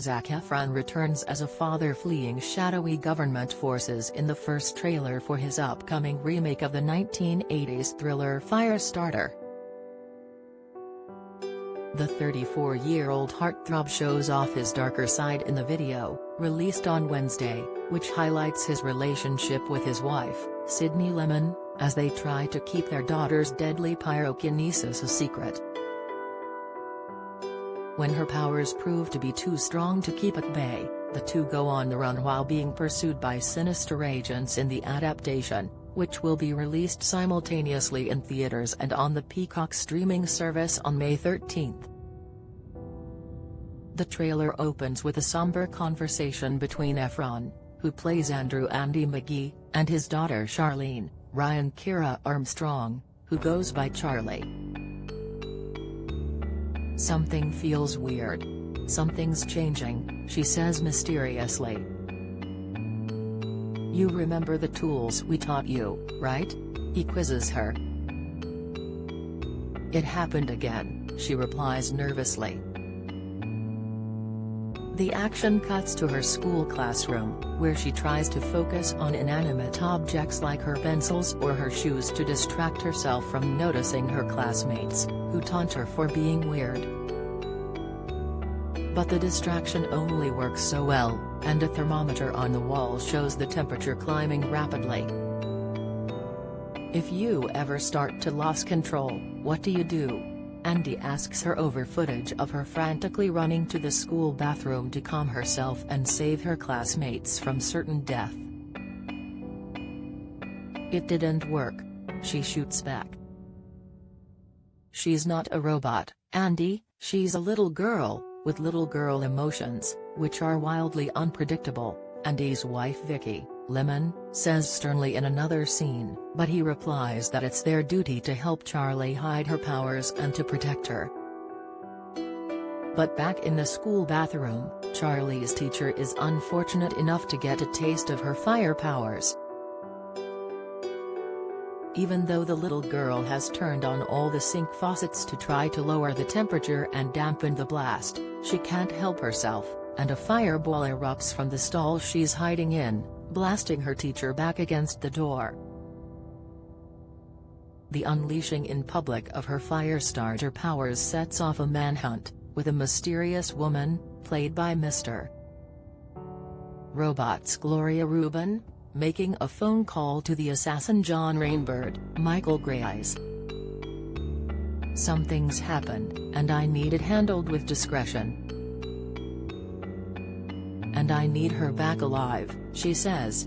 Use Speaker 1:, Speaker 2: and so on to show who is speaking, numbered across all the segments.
Speaker 1: Zac Efron returns as a father fleeing shadowy government forces in the first trailer for his upcoming remake of the 1980s thriller Firestarter. The 34-year-old heartthrob shows off his darker side in the video, released on Wednesday, which highlights his relationship with his wife, Sydney Lemon, as they try to keep their daughter's deadly pyrokinesis a secret. When her powers prove to be too strong to keep at bay, the two go on the run while being pursued by sinister agents in the adaptation, which will be released simultaneously in theaters and on the Peacock streaming service on May 13. The trailer opens with a somber conversation between Efron, who plays Andrew Andy McGee, and his daughter Charlene, Ryan Kira Armstrong, who goes by Charlie. "Something feels weird. Something's changing," she says mysteriously. "You remember the tools we taught you, right?" he quizzes her. "It happened again," she replies nervously. The action cuts to her school classroom, where she tries to focus on inanimate objects like her pencils or her shoes to distract herself from noticing her classmates, who taunt her for being weird. But the distraction only works so well, and a thermometer on the wall shows the temperature climbing rapidly. "If you ever start to lose control, what do you do?" Andy asks her over footage of her frantically running to the school bathroom to calm herself and save her classmates from certain death. "It didn't work," she shoots back. "She's not a robot, Andy, she's a little girl, with little girl emotions, which are wildly unpredictable," Andy's wife Vicky, Lemon, says sternly in another scene, but he replies that it's their duty to help Charlie hide her powers and to protect her. But back in the school bathroom, Charlie's teacher is unfortunate enough to get a taste of her fire powers. Even though the little girl has turned on all the sink faucets to try to lower the temperature and dampen the blast, she can't help herself, and a fireball erupts from the stall she's hiding in, blasting her teacher back against the door. The unleashing in public of her Firestarter powers sets off a manhunt, with a mysterious woman, played by Mr. Robot's Gloria Rubin, making a phone call to the assassin John Rainbird, Michael Gray's. "Something's happened, and I need it handled with discretion. And I need her back alive," she says.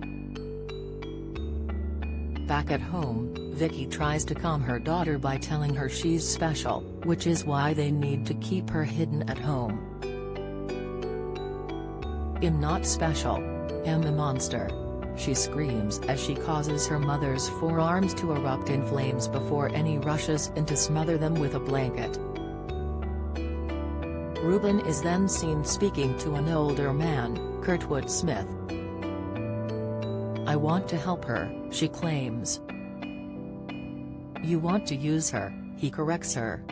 Speaker 1: Back at home, Vicky tries to calm her daughter by telling her she's special, which is why they need to keep her hidden at home. "I'm not special. I'm a monster," she screams as she causes her mother's forearms to erupt in flames before Annie rushes in to smother them with a blanket. Rubin is then seen speaking to an older man, Kurtwood Smith. "I want to help her," she claims. "You want to use her," he corrects her.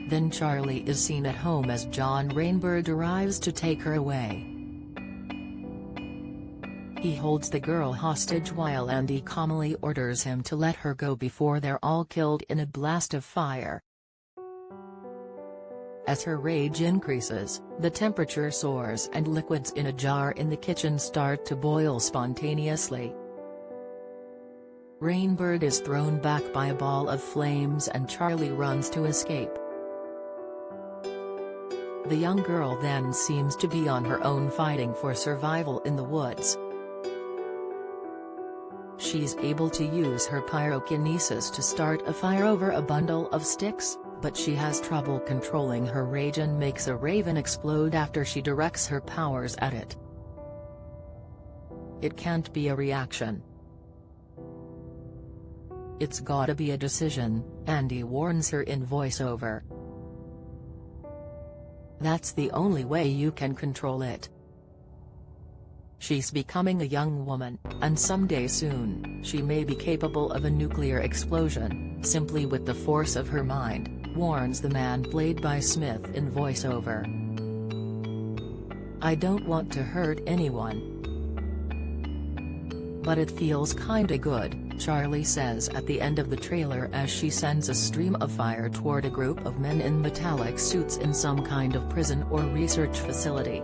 Speaker 1: Then Charlie is seen at home as John Rainbird arrives to take her away. He holds the girl hostage while Andy calmly orders him to let her go before they're all killed in a blast of fire. As her rage increases, the temperature soars and liquids in a jar in the kitchen start to boil spontaneously. Rainbird is thrown back by a ball of flames and Charlie runs to escape. The young girl then seems to be on her own fighting for survival in the woods. She's able to use her pyrokinesis to start a fire over a bundle of sticks, but she has trouble controlling her rage and makes a raven explode after she directs her powers at it. "It can't be a reaction. It's gotta be a decision," Andy warns her in voiceover. "That's the only way you can control it." She's becoming a young woman, and someday soon, she may be capable of a nuclear explosion, simply with the force of her mind, warns the man played by Smith in voiceover. I don't want to hurt anyone. But it feels kinda good," Charlie says at the end of the trailer as she sends a stream of fire toward a group of men in metallic suits in some kind of prison or research facility.